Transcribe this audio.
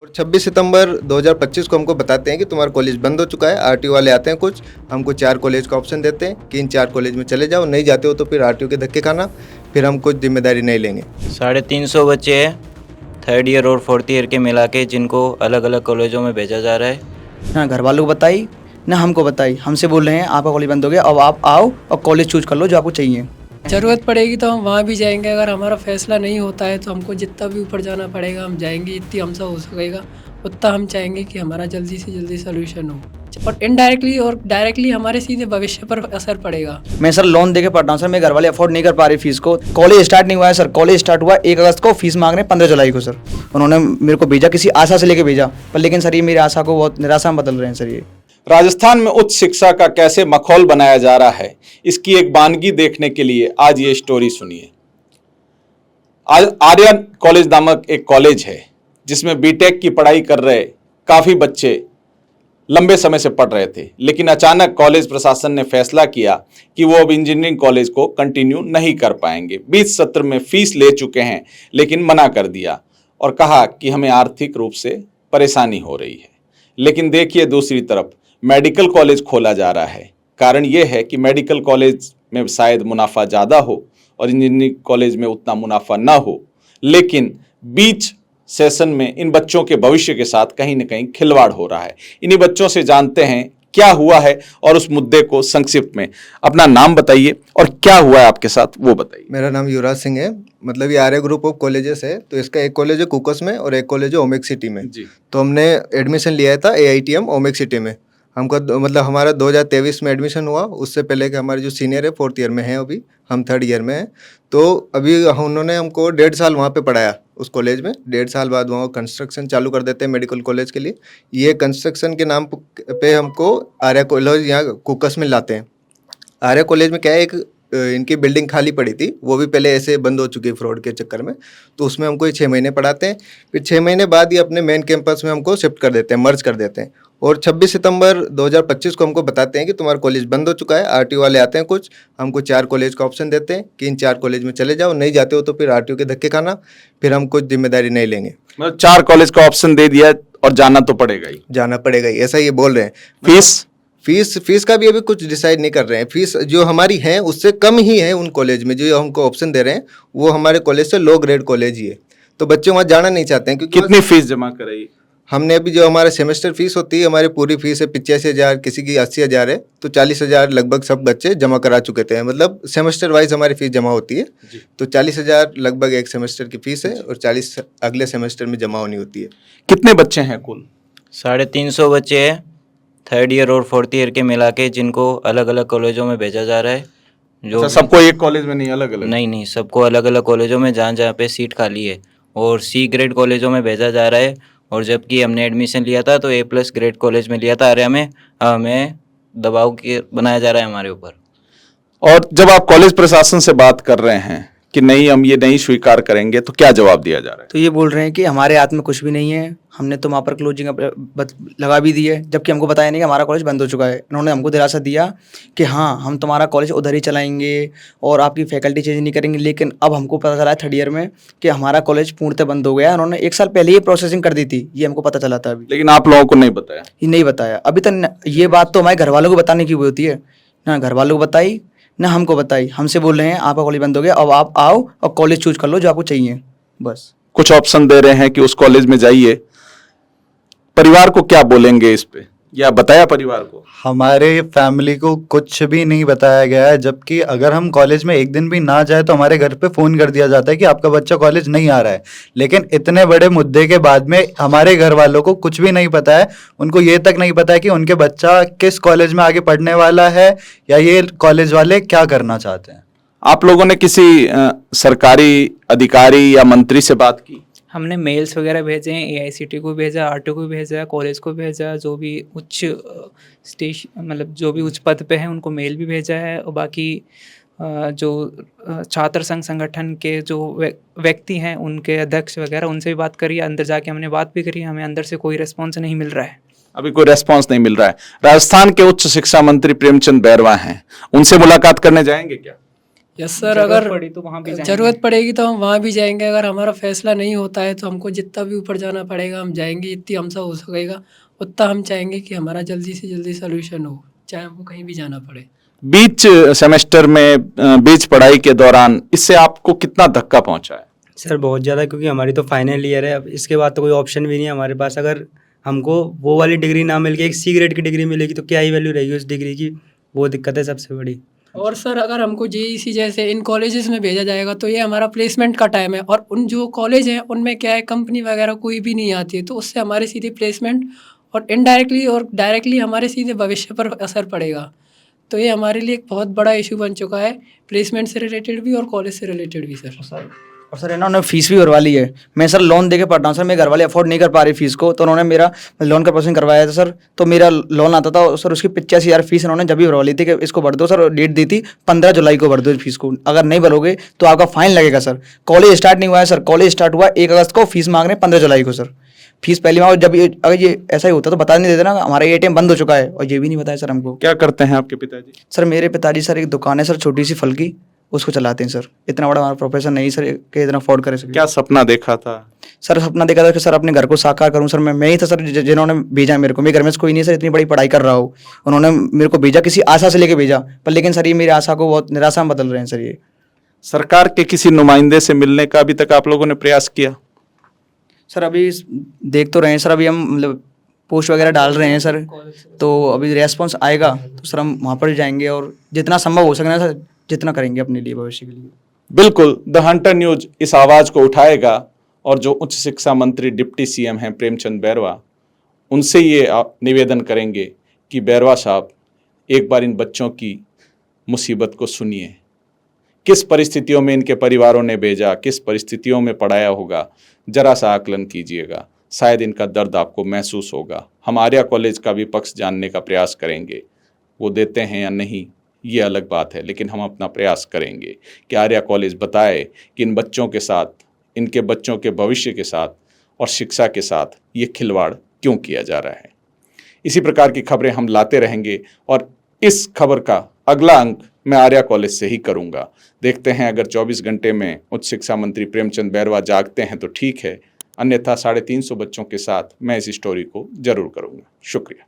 और 26 सितंबर 2025 को हमको बताते हैं कि तुम्हारा कॉलेज बंद हो चुका है। आरटीओ वाले आते हैं, कुछ हमको 4 कॉलेज का ऑप्शन देते हैं कि इन 4 कॉलेज में चले जाओ, नहीं जाते हो तो फिर आरटीओ के धक्के खाना, फिर हम कुछ जिम्मेदारी नहीं लेंगे। 350 बच्चे हैं थर्ड ईयर और फोर्थ ईयर के मिला के, जिनको अलग अलग कॉलेजों में भेजा जा रहा है। ना घर वालों को बताई ना हमको बताई, हमसे बोल रहे हैं आपका कॉलेज बंद हो गया, अब आप आओ और कॉलेज चूज कर लो जो आपको चाहिए। ज़रूरत पड़ेगी तो हम वहाँ भी जाएंगे, अगर हमारा फैसला नहीं होता है तो हमको जितना भी ऊपर जाना पड़ेगा हम जाएंगे, जितनी हमसे हो सकेगा उतना हम चाहेंगे कि हमारा जल्दी से जल्दी सोल्यूशन हो, और इनडायरेक्टली और डायरेक्टली हमारे सीधे भविष्य पर असर पड़ेगा। मैं सर लोन देके पढ़ रहा हूँ सर, मेरे घर वाले अफोर्ड नहीं कर पा रहे फीस को। कॉलेज स्टार्ट नहीं हुआ है सर, कॉलेज स्टार्ट हुआ 1 अगस्त को, फीस मांग रहे हैं 15 जुलाई को सर। उन्होंने मेरे को भेजा किसी आशा से लेके भेजा, पर लेकिन सर ये मेरी आशा को बहुत निराशा में बदल रहे हैं सर। ये राजस्थान में उच्च शिक्षा का कैसे माहौल बनाया जा रहा है, इसकी एक वानगी देखने के लिए आज ये स्टोरी सुनिए। आर्यन कॉलेज नामक एक कॉलेज है जिसमें बीटेक की पढ़ाई कर रहे काफ़ी बच्चे लंबे समय से पढ़ रहे थे, लेकिन अचानक कॉलेज प्रशासन ने फैसला किया कि वो अब इंजीनियरिंग कॉलेज को कंटिन्यू नहीं कर पाएंगे। 20 सत्र में फीस ले चुके हैं लेकिन मना कर दिया और कहा कि हमें आर्थिक रूप से परेशानी हो रही है। लेकिन देखिए दूसरी तरफ मेडिकल कॉलेज खोला जा रहा है। कारण ये है कि मेडिकल कॉलेज में शायद मुनाफा ज़्यादा हो और इंजीनियरिंग कॉलेज में उतना मुनाफा ना हो, लेकिन बीच सेशन में इन बच्चों के भविष्य के साथ कहीं ना कहीं खिलवाड़ हो रहा है। इन्हीं बच्चों से जानते हैं क्या हुआ है और उस मुद्दे को संक्षिप्त में। अपना नाम बताइए और क्या हुआ है आपके साथ वो बताइए। मेरा नाम युवराज सिंह है। मतलब ये आर्य ग्रुप ऑफ कॉलेजेस है, तो इसका एक कॉलेज है कुकस में और एक कॉलेज है ओमेक सिटी में जी। तो हमने एडमिशन लिया था AITM ओमेक सिटी में। हमको मतलब हमारा 2023 में एडमिशन हुआ, उससे पहले कि हमारे जो सीनियर है 4th ईयर में है, अभी हम 3rd ईयर में हैं। तो अभी उन्होंने हमको 1.5 साल वहाँ पे पढ़ाया उस कॉलेज में। 1.5 साल बाद वहाँ कंस्ट्रक्शन चालू कर देते हैं मेडिकल कॉलेज के लिए। ये कंस्ट्रक्शन के नाम पे हमको आर्य कॉलेज यहाँ कुकस में लाते हैं। आर्य कॉलेज में क्या है, एक इनकी बिल्डिंग खाली पड़ी थी, वो भी पहले ऐसे बंद हो चुकी है फ्रॉड के चक्कर में, तो उसमें हमको ये 6 महीने पढ़ाते हैं। फिर 6 महीने बाद ये अपने मेन कैंपस में हमको शिफ्ट कर देते हैं, मर्ज कर देते हैं। और 26 सितंबर 2025 को हमको बताते हैं कि तुम्हारा कॉलेज बंद हो चुका है। आरटीओ वाले आते हैं, कुछ हमको 4 कॉलेज का ऑप्शन देते हैं कि इन 4 कॉलेज में चले जाओ, नहीं जाते हो तो फिर आरटीओ के धक्के खाना, फिर हम कुछ जिम्मेदारी नहीं लेंगे। मतलब 4 कॉलेज का ऑप्शन दे दिया और जाना तो पड़ेगा ही, जाना पड़ेगा ही, ऐसा ये बोल रहे हैं। फीस का भी अभी कुछ डिसाइड नहीं कर रहे हैं। फीस जो हमारी है उससे कम ही है उन कॉलेज में, जो हमको ऑप्शन दे रहे हैं वो हमारे कॉलेज से लो ग्रेड कॉलेज ही है, तो बच्चे वहाँ जाना नहीं चाहते हैं। क्योंकि कितनी फीस जमा कराई? हमने अभी जो हमारा सेमेस्टर फीस होती है, हमारी पूरी फीस है 85,000, किसी की 80,000 है, तो 40,000 लगभग सब बच्चे जमा करा चुके थे। मतलब सेमेस्टर वाइज हमारी फीस जमा होती है, तो 40,000 लगभग एक सेमेस्टर की फीस है और 40 अगले सेमेस्टर में जमा होनी होती है। कितने बच्चे हैं कुल? 350 बच्चे हैं थर्ड ईयर और फोर्थ ईयर के मिला के, जिनको अलग अलग कॉलेजों में भेजा जा रहा है। जो सबको एक कॉलेज में नहीं, अलग अलग? नहीं, सबको अलग अलग कॉलेजों में जहाँ जहाँ पे सीट खाली है, और C ग्रेड कॉलेजों में भेजा जा रहा है। और जबकि हमने एडमिशन लिया था तो A+ ग्रेड कॉलेज में लिया था आर्या में, हमें दबाव के बनाया जा रहा है हमारे ऊपर। और जब आप कॉलेज प्रशासन से बात कर रहे हैं कि नहीं हम ये नहीं स्वीकार करेंगे, तो क्या जवाब दिया जा रहा है? तो ये बोल रहे हैं कि हमारे हाथ में कुछ भी नहीं है, हमने तो वहाँ पर क्लोजिंग लगा भी दी है, जबकि हमको बताया नहीं कि हमारा कॉलेज बंद हो चुका है। इन्होंने हमको दिलासा दिया कि हाँ हम तुम्हारा कॉलेज उधर ही चलाएंगे और आपकी फैकल्टी चेंज नहीं करेंगे, लेकिन अब हमको पता चला है 3rd ईयर में कि हमारा कॉलेज पूर्णतः बंद हो गया। उन्होंने 1 साल पहले ही प्रोसेसिंग कर दी थी, ये हमको पता चला था। अभी लेकिन आप लोगों को नहीं बताया? ये नहीं बताया अभी तक। ये बात तो हमारे घर वालों को बताने की होती है ना, घर वालों को बताई ना हमको बताई, हमसे बोल रहे हैं आपका कॉलेज बंद हो गया, अब आप आओ और कॉलेज चूज कर लो जो आपको चाहिए, बस। कुछ ऑप्शन दे रहे हैं कि उस कॉलेज में जाइए। परिवार को क्या बोलेंगे इस पे, या बताया परिवार को? हमारे फैमिली को कुछ भी नहीं बताया गया है, जबकि अगर हम कॉलेज में एक दिन भी ना जाए तो हमारे घर पे फ़ोन कर दिया जाता है कि आपका बच्चा कॉलेज नहीं आ रहा है। लेकिन इतने बड़े मुद्दे के बाद में हमारे घर वालों को कुछ भी नहीं पता है। उनको ये तक नहीं पता है कि उनके बच्चा किस कॉलेज में आगे पढ़ने वाला है या ये कॉलेज वाले क्या करना चाहते हैं। आप लोगों ने किसी सरकारी अधिकारी या मंत्री से बात की? हमने मेल्स वगैरह भेजे हैं, AICT को भेजा, RTO को भेजा, कॉलेज को भेजा, जो भी उच्च मतलब जो भी उच्च पद पे हैं उनको मेल भी भेजा है। और बाकी जो छात्र संघ संगठन के जो व्यक्ति हैं उनके अध्यक्ष वगैरह उनसे भी बात करी, अंदर जाके हमने बात भी करी, हमें अंदर से कोई रिस्पॉन्स नहीं मिल रहा है। अभी कोई रेस्पॉन्स नहीं मिल रहा है। राजस्थान के उच्च शिक्षा मंत्री प्रेमचंद बैरवा हैं, उनसे मुलाकात करने जाएंगे क्या? यस सर, ज़रूरत अगर पड़ी तो वहाँ भी जाएंगे। ज़रूरत पड़ेगी तो हम वहाँ भी जाएंगे। अगर हमारा फैसला नहीं होता है तो हमको जितना भी ऊपर जाना पड़ेगा हम जाएंगे, जितनी हमसे हो सकेगा उतना हम चाहेंगे कि हमारा जल्दी से जल्दी सोल्यूशन हो, चाहे हमको कहीं भी जाना पड़े। बीच सेमेस्टर में बीच पढ़ाई के दौरान इससे आपको कितना धक्का पहुंचा है? सर बहुत ज़्यादा, क्योंकि हमारी तो फाइनल ईयर है, अब इसके बाद तो कोई ऑप्शन भी नहीं है हमारे पास। अगर हमको वो वाली डिग्री ना मिल के एक सी ग्रेड की डिग्री मिलेगी तो क्या ही वैल्यू रहेगी उस डिग्री की, वो दिक्कत है सबसे बड़ी। और सर अगर हमको जेईसी जैसे इन कॉलेजेस में भेजा जाएगा तो ये हमारा प्लेसमेंट का टाइम है, और उन जो कॉलेज हैं उनमें क्या है, कंपनी वगैरह कोई भी नहीं आती है, तो उससे हमारे सीधे प्लेसमेंट और इनडायरेक्टली और डायरेक्टली हमारे सीधे भविष्य पर असर पड़ेगा। तो ये हमारे लिए एक बहुत बड़ा इशू बन चुका है, प्लेसमेंट से रिलेटेड भी और कॉलेज से रिलेटेड भी सर। और सर इन्होंने फीस भी भरवा ली है। मैं सर लोन दे के पढ़ रहा हूँ सर, मेरे घर वाले अफोर्ड नहीं कर पा रही फीस को, तो उन्होंने मेरा लोन का प्रोसेसिंग करवाया था सर। तो मेरा लोन आता था सर, उसकी 85,000 फीस इन्होंने जब भी भरवा ली थी कि इसको भर दो सर। डेट दी थी 15 जुलाई को भर दो फीस को, अगर नहीं भरोगे तो आपका फाइन लगेगा सर। कॉलेज स्टार्ट नहीं हुआ है सर, कॉलेज स्टार्ट हुआ 1 अगस्त को, फीस मांग रहे हैं 15 जुलाई को सर। फीस पहली मांगो, जब अगर ये ऐसा ही होता तो बता नहीं देते ना, हमारा ATM बंद हो चुका है और ये भी नहीं बताया सर हमको। क्या करते हैं आपके पिताजी? सर मेरे पिताजी सर एक दुकान है सर छोटी सी फल की, उसको चलाते हैं सर। इतना बड़ा हमारा प्रोफेशन नहीं सर कि इतना अफोर्ड करे सर। क्या सपना देखा था? सर सपना देखा था कि सर अपने घर को साकार करूं सर। मैं ही था सर जिन्होंने भेजा मेरे को। मेरे घर में से कोई नहीं सर इतनी बड़ी पढ़ाई कर रहा हो, उन्होंने मेरे को भेजा, किसी आशा से लेके भेजा, पर लेकिन सर ये मेरी आशा को बहुत निराशा में बदल रहे हैं सर ये। सरकार के किसी नुमाइंदे से मिलने का अभी तक आप लोगों ने प्रयास किया? सर अभी देख तो रहे हैं सर, अभी हम मतलब पोस्ट वगैरह डाल रहे हैं सर, तो अभी रेस्पॉन्स आएगा तो सर हम वहाँ पर जाएंगे और जितना संभव हो सके ना सर जितना करेंगे अपने लिए, भविष्य के लिए। बिल्कुल, द हंटर न्यूज इस आवाज को उठाएगा और जो उच्च शिक्षा मंत्री डिप्टी CM हैं प्रेमचंद बैरवा, उनसे ये निवेदन करेंगे कि बैरवा साहब एक बार इन बच्चों की मुसीबत को सुनिए। किस परिस्थितियों में इनके परिवारों ने भेजा, किस परिस्थितियों में पढ़ाया होगा, जरा सा आकलन कीजिएगा, शायद इनका दर्द आपको महसूस होगा। हम आर्या कॉलेज का भी पक्ष जानने का प्रयास करेंगे, वो देते हैं या नहीं ये अलग बात है, लेकिन हम अपना प्रयास करेंगे कि आर्या कॉलेज बताए कि इन बच्चों के साथ, इनके बच्चों के भविष्य के साथ और शिक्षा के साथ ये खिलवाड़ क्यों किया जा रहा है। इसी प्रकार की खबरें हम लाते रहेंगे और इस खबर का अगला अंक मैं आर्या कॉलेज से ही करूंगा। देखते हैं, अगर 24 घंटे में उच्च शिक्षा मंत्री प्रेमचंद बैरवा जागते हैं तो ठीक है, अन्यथा 350 बच्चों के साथ मैं इस स्टोरी को जरूर करूंगा। शुक्रिया।